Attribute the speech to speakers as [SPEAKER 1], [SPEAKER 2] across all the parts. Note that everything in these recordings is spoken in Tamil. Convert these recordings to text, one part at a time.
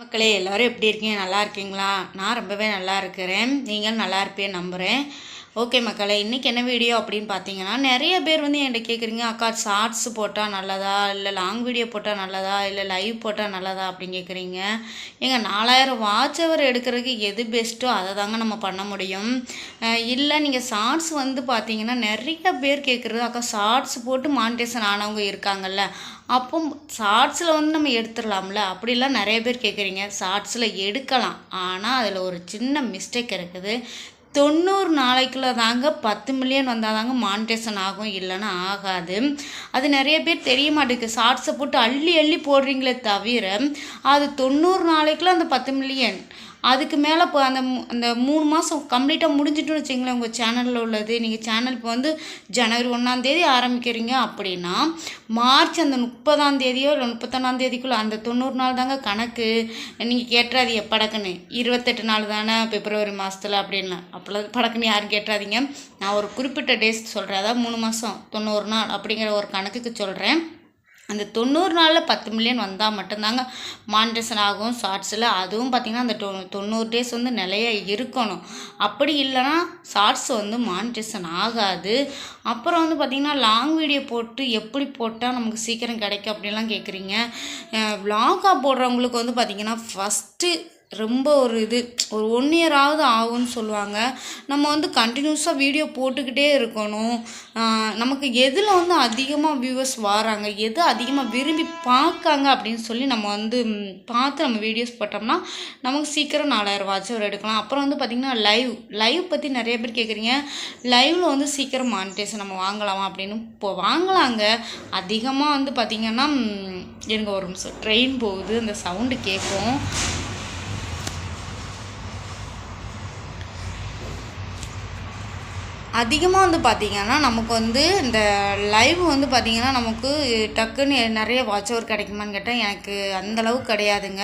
[SPEAKER 1] மக்களே எல்லோரும் எப்படி இருக்கீங்க? நல்லா இருக்கீங்களா? நான் ரொம்பவே நல்லா இருக்கிறேன். நீங்கள் நல்லா இருப்பேன்னு நம்புகிறேன். ஓகே மக்களே, இன்றைக்கி என்ன வீடியோ அப்படின்னு பார்த்தீங்கன்னா, நிறைய பேர் என்கிட்ட கேட்குறீங்க, அக்கா ஷார்ட்ஸ் போட்டால் நல்லதா, இல்லை லாங் வீடியோ போட்டால் நல்லதா, இல்லை லைவ் போட்டால் நல்லதா அப்படின்னு கேட்குறீங்க. எங்கள் 4000 வாட்ச் அவர் எடுக்கிறதுக்கு எது பெஸ்ட்டோ அதை தாங்க நம்ம பண்ண முடியும். இல்லை நீங்கள் ஷார்ட்ஸ் பார்த்தீங்கன்னா நிறைய பேர் கேட்குறது, அக்கா ஷார்ட்ஸ் போட்டு மானிட்டேஷன் ஆனவங்க இருக்காங்கல்ல, அப்போ ஷார்ட்ஸில் நம்ம எடுத்துடலாம்ல அப்படிலாம் நிறைய பேர் கேட்குறீங்க. ஷார்ட்ஸில் எடுக்கலாம், ஆனால் அதில் ஒரு சின்ன மிஸ்டேக் இருக்குது. 90 நாளைக்குள்ளே தாங்க 10 மில்லியன் வந்தால் தாங்க மானிட்டேஷன் ஆகும், இல்லைன்னா ஆகாது. அது நிறைய பேர் தெரிய மாட்டேங்குது. ஷார்ட்ஸை போட்டு அள்ளி அள்ளி போடுறீங்களே தவிர அது 90 நாளைக்குள்ளே அந்த 10 மில்லியன் அதுக்கு மேலே இப்போ அந்த 3 மாதம் கம்ப்ளீட்டாக முடிஞ்சிட்டுன்னு வச்சிங்களேன். உங்கள் சேனலில் உள்ளது நீங்கள் சேனல் இப்போ ஜனவரி 1ஆம் தேதி ஆரம்பிக்கிறீங்க அப்படின்னா மார்ச் அந்த 30ஆம் தேதியோ இல்லை 31ஆம் தேதிக்குள்ளே அந்த 90 நாள் தாங்க கணக்கு. நீங்கள் கேட்டுறாதீங்க படக்குன்னு 28 நாள் தானே பிப்ரவரி மாதத்தில் அப்படின்னு அப்போல்லாம் படக்குன்னு யாரும் கேட்டுறாதீங்க. நான் ஒரு குறிப்பிட்ட டேஸ் சொல்கிறேன், அதாவது 3 மாதம் 90 நாள் அப்படிங்கிற ஒரு கணக்குக்கு சொல்கிறேன். அந்த 90 நாளில் 10 மில்லியன் வந்தால் மட்டும்தாங்க மானிட்டேஷன் ஆகும் ஷார்ட்ஸில். அதுவும் பார்த்திங்கன்னா அந்த 90 டேஸ் நிலையாக இருக்கணும். அப்படி இல்லைன்னா ஷார்ட்ஸ் மானிட்டேஷன் ஆகாது. அப்புறம் பார்த்திங்கன்னா லாங் வீடியோ போட்டு எப்படி போட்டால் நமக்கு சீக்கிரம் கிடைக்கும் அப்படின்லாம் கேட்குறீங்க. விலாகாக போடுறவங்களுக்கு பார்த்திங்கன்னா ஃபஸ்ட்டு ரொம்ப ஒரு 1 இயராவது ஆகும்னு சொல்லுவாங்க. நம்ம கண்டினியூஸாக வீடியோ போட்டுக்கிட்டே இருக்கணும். நமக்கு எதில் அதிகமாக வியூவர்ஸ் வராங்க, எது அதிகமாக விரும்பி பார்க்காங்க அப்படின்னு சொல்லி நம்ம பார்த்து நம்ம வீடியோஸ் போட்டோம்னா நமக்கு சீக்கிரம் 4000 வாட்ச் அவர் எடுக்கலாம். அப்புறம் பார்த்திங்கன்னா லைவ் பற்றி நிறைய பேர் கேட்குறீங்க. லைவில் சீக்கிரம் மானிட்டேஷன் நம்ம வாங்கலாமா அப்படின்னு. இப்போ வாங்கலாங்க. அதிகமாக பார்த்திங்கன்னா எனக்கு ஒரு நிமிஷம் ட்ரெயின் போகுது, அந்த சவுண்டு கேட்கும். அதிகமாக பார்த்திங்கன்னா நமக்கு இந்த லைவ் பார்த்திங்கன்னா நமக்கு டக்குன்னு நிறைய வாட்ச் அவர் கிடைக்குமான்னு கேட்டால் எனக்கு அந்தளவுக்கு கிடையாதுங்க.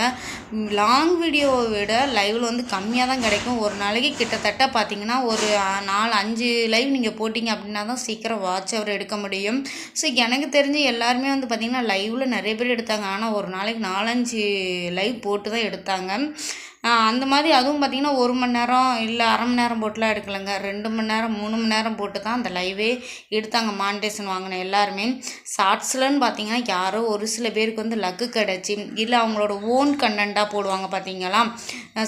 [SPEAKER 1] லாங் வீடியோவை விட லைவில் கம்மியாக தான் கிடைக்கும். ஒரு நாளைக்கு கிட்டத்தட்ட பார்த்திங்கன்னா ஒரு 4-5 லைவ் நீங்கள் போட்டிங்க அப்படின்னா தான் சீக்கிரம் வாட்ச் அவர் எடுக்க முடியும். ஸோ எனக்கு தெரிஞ்சு எல்லாருமே பார்த்திங்கன்னா லைவில் நிறைய பேர் எடுத்தாங்க. ஆனால் ஒரு நாளைக்கு 4-5 லைவ் போட்டு தான் எடுத்தாங்க. அந்த மாதிரி அதுவும் பார்த்திங்கன்னா 1 மணி நேரம் இல்லை அரை மணி நேரம் போட்டுலாம் எடுக்கலைங்க. 2 மணி நேரம் 3 மணி நேரம் போட்டு தான் அந்த லைவே எடுத்தாங்க மானிட்டேஷன் வாங்கின எல்லாருமே. ஷார்ட்ஸ்லன்னு பார்த்திங்கன்னா யாரோ ஒரு சில பேருக்கு லக்கு கிடச்சி, இல்லை அவங்களோட ஓன் கண்டென்ட்டாக போடுவாங்க பார்த்திங்களா.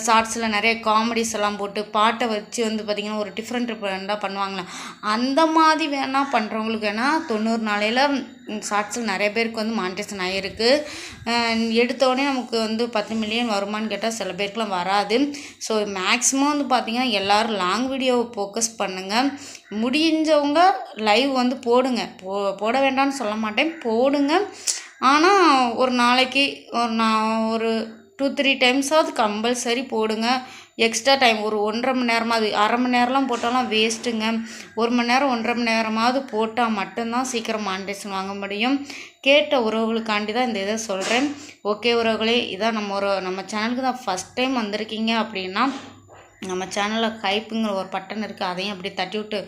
[SPEAKER 1] ஷார்ட்ஸில் நிறைய காமெடிஸ் எல்லாம் போட்டு பாட்டை வச்சு பார்த்திங்கன்னா ஒரு டிஃப்ரெண்ட்டாக பண்ணுவாங்களே, அந்த மாதிரி வேணால் பண்ணுறவங்களுக்கு வேணால் 90 நாளையில் ஷார்ட்ஸில் நிறைய பேருக்கு மானிட்டேஷன் ஆகிருக்கு. எடுத்தோடனே நமக்கு 10 மில்லியன் வருமானு கேட்டால் சில பேருக்குலாம் வராது. ஸோ மேக்ஸிமம் பார்த்திங்கன்னா எல்லோரும் லாங் வீடியோவை ஃபோக்கஸ் பண்ணுங்கள். முடிஞ்சவங்க லைவ் போடுங்க. போட வேண்டாம்னு சொல்ல மாட்டேன், போடுங்க. ஆனால் ஒரு நாளைக்கு ஒரு 2-3 டைம்ஸாவது கம்பல்சரி போடுங்க. எக்ஸ்ட்ரா டைம் ஒரு 1.5 மணி நேரமாவது, அரை மணி நேரம்லாம் போட்டாலும் வேஸ்ட்டுங்க. 1 மணி நேரம் 1.5 மணி நேரமாவது போட்டால் மட்டும்தான் சீக்கிரம் மானிட்டேஷன் வாங்க முடியும். கேட்ட உறவுகளுக்காண்டி தான் இந்த இதை சொல்கிறேன். ஓகே உறவுகளே, இதான் நம்ம சேனலுக்கு தான் ஃபஸ்ட் டைம் வந்திருக்கீங்க அப்படின்னா நம்ம சேனலில் ஹைப்புங்கிற ஒரு பட்டன் இருக்குது, அதையும் அப்படியே தட்டி விட்டு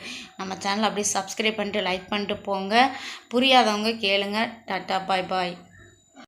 [SPEAKER 1] நம்ம சேனலை அப்படியே சப்ஸ்கிரைப் பண்ணிட்டு லைக் பண்ணிட்டு போங்க. புரியாதவங்க கேளுங்க. டாட்டா பாய் பாய்.